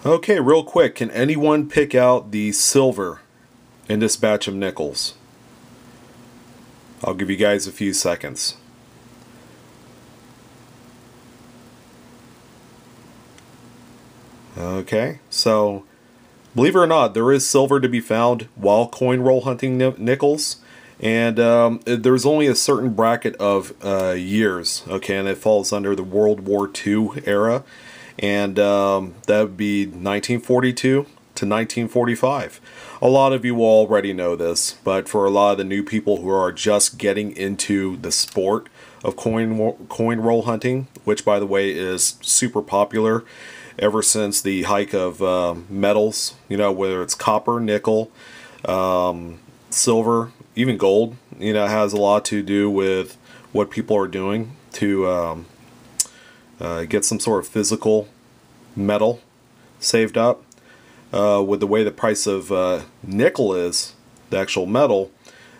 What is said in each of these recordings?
Okay, real quick, can anyone pick out the silver in this batch of nickels? I'll give you guys a few seconds. Okay, so believe it or not, there is silver to be found while coin roll hunting nickels, and there's only a certain bracket of years, okay, and it falls under the World War II era, and that would be 1942 to 1945. A lot of you already know this, but for a lot of the new people who are just getting into the sport of coin roll hunting, which by the way is super popular ever since the hike of metals, you know, whether it's copper, nickel, silver, even gold, you know, has a lot to do with what people are doing to get some sort of physical metal saved up. With the way the price of nickel is, the actual metal,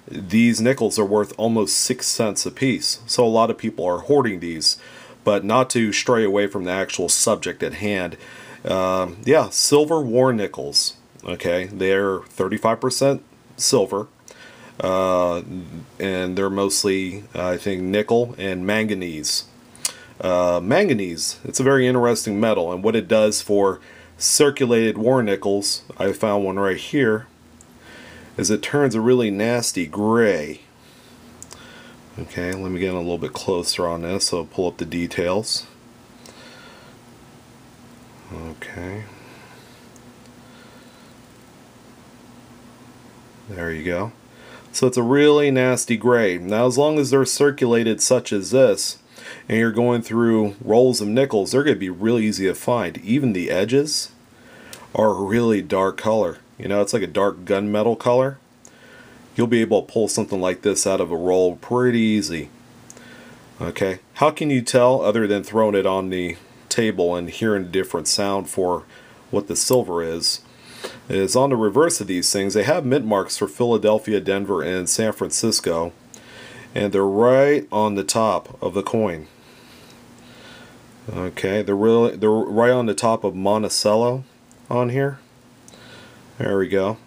these nickels are worth almost 6 cents a piece. So a lot of people are hoarding these. But not to stray away from the actual subject at hand, yeah, silver war nickels. Okay, they're 35% silver, and they're mostly, I think, nickel and manganese. Manganese, it's a very interesting metal, and what it does for circulated war nickels, I found one right here, is it turns a really nasty gray. Okay, let me get a little bit closer on this, so I'll pull up the details. Okay. There you go. So it's a really nasty gray. Now as long as they're circulated such as this, and you're going through rolls of nickels, they're going to be really easy to find. Even the edges are a really dark color. You know, it's like a dark gunmetal color. You'll be able to pull something like this out of a roll pretty easy. Okay, how can you tell other than throwing it on the table and hearing a different sound for what the silver is on the reverse of these things, they have mint marks for Philadelphia, Denver, and San Francisco, and they're right on the top of the coin. Okay, they're right on the top of Monticello on here. There we go.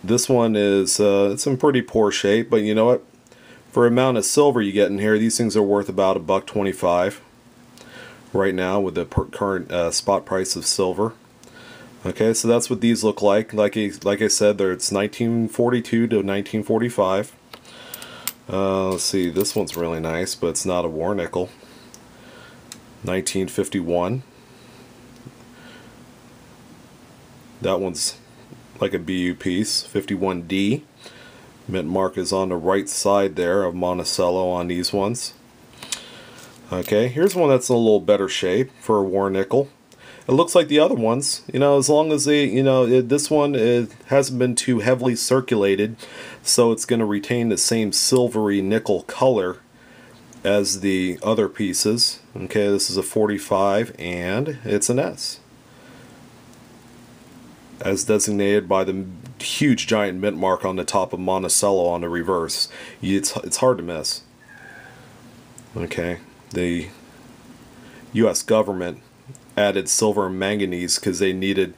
This one is it's in pretty poor shape, but you know what? For the amount of silver you get in here, these things are worth about $1.25 right now with the current spot price of silver. Okay, so that's what these look like. Like I said, it's 1942 to 1945. Let's see, this one's really nice, but it's not a war nickel. 1951. That one's like a BU piece. 51D. Mint mark is on the right side there of Monticello on these ones. Okay, here's one that's in a little better shape for a war nickel. It looks like the other ones, you know, as long as they, you know, this one hasn't been too heavily circulated, so it's going to retain the same silvery nickel color as the other pieces. Okay, this is a 45 and it's an S, as designated by the huge giant mint mark on the top of Monticello on the reverse. It's hard to miss. Okay, the US government added silver and manganese because they needed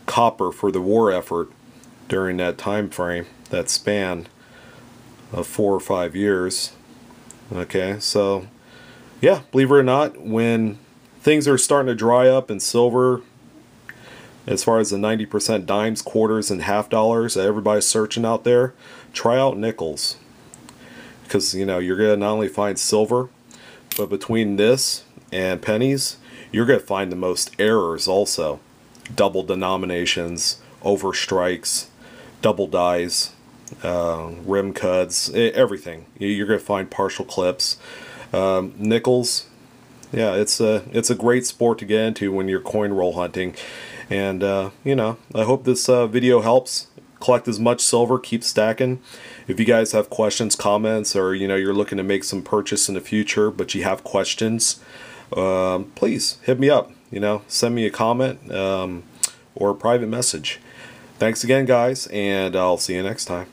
copper for the war effort during that time frame, that span of 4 or 5 years. Okay, so yeah, believe it or not, when things are starting to dry up in silver, as far as the 90% dimes, quarters, and half dollars that everybody's searching out there, try out nickels. Because, you know, you're going to not only find silver, but between this and pennies, you're going to find the most errors also. Double denominations, overstrikes, double dies, rim cuts, everything. You're going to find partial clips. Nickels, yeah, it's a great sport to get into when you're coin roll hunting. And, you know, I hope this video helps. Collect as much silver, keep stacking. If you guys have questions, comments, or, you know, you're looking to make some purchase in the future, but you have questions, please hit me up. You know, send me a comment or a private message. Thanks again, guys, and I'll see you next time.